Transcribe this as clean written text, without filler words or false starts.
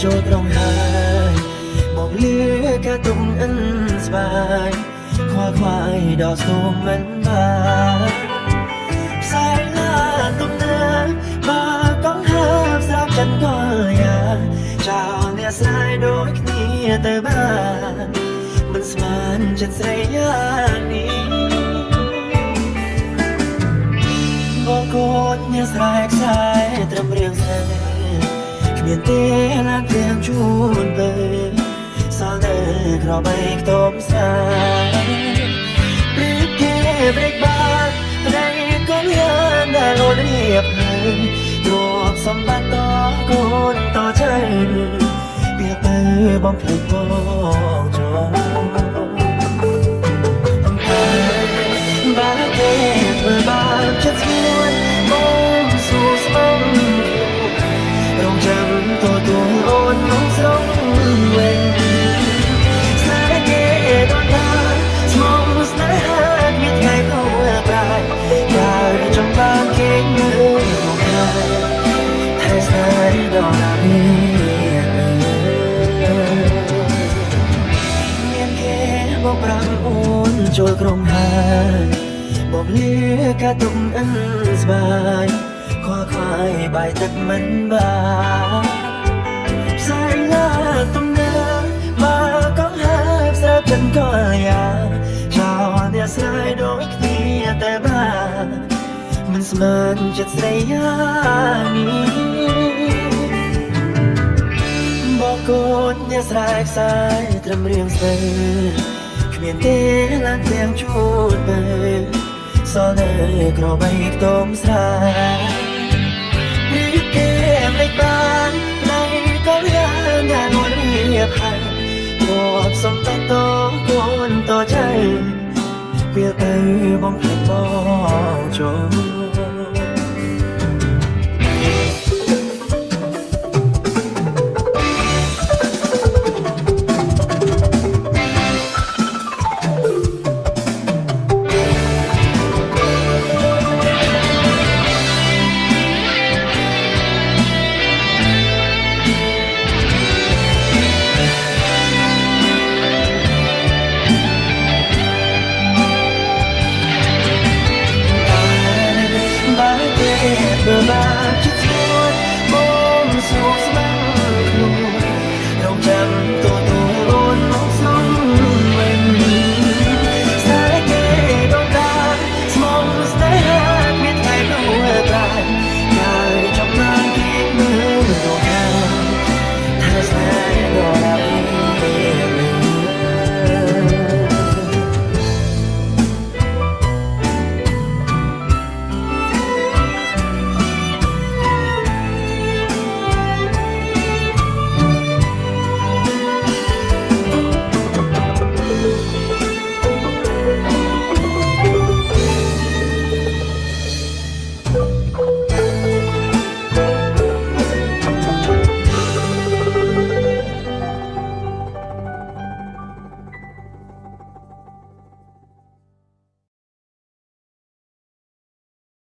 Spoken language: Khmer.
ចូលត្រង់ហើយមកលឺការទុំអិនស្បាយខ្វល់ខ្វាយដល់ស្ទងមិនបានផ្សាយឡាទុំណាមកកងហើបស្រាប់ចិនក៏យ៉ាងចោលអ្នកស្រីដូចគ្នាទៅបានមិនស្មានចិត្តស្រីយ៉ាងនេះបងកូនអ្នកស្រែកខ្សែត្រឹមរៀងស្នេហ៍គ្មានទេឡានទាំងជូនទៅសល់តែក្របីខ្ទមសាព្រៀបគេព្រៀបបានតែក៏មានតែអូនរៀបហើយទ្រព្យសម្បត្តិតកូនតใจវាទៅបំភ្លេចបងចូលបានទេធ្វើបានចិត្តស្ងួនបងសួរស្មងរងចាំទទួលអូនមកស្រងវិញស្នេហ៍គេដល់ថាស្មងស្នេហ៍មានថ្ងៃទៅប្រាយហើយចង់បានគេមើលមកហើយតែស្នេហ៍ដល់ណាមានគេមកប្រាំអូនចូលក្រុមហើយបងលឺការទុំអិនស្បាយខ្វល់ខ្វាយបាយទឹកមិនបានផ្សាយឡាទុំណាមកកងហើបស្រាប់ចិនក៏យ៉ាងចោលអ្នកស្រីដូចគ្នាតែបានមិនស្មានចិត្តស្រីយ៉ាងនេះបងកូនអ្នកស្រែកខ្សែត្រឹមរៀងស្នេហ៍គ្មានទេឡានទាំងជូនទៅសល់តែក្របីខ្ទមស្រាព្រៀបគេព្រៀបបានតែក៏យ៉ាងណាអូនរៀបហើយទ្រព្យសម្បត្តិតកូនតใจវាទៅបំភ្លេចបងចូលបើបានចិត្តស្រួលបងសួរស្មានខ្លួនរងចាំទទួលអូនមកស្រងវិញស្នេហ៍គេដល់តាស្មងស្នេហ៍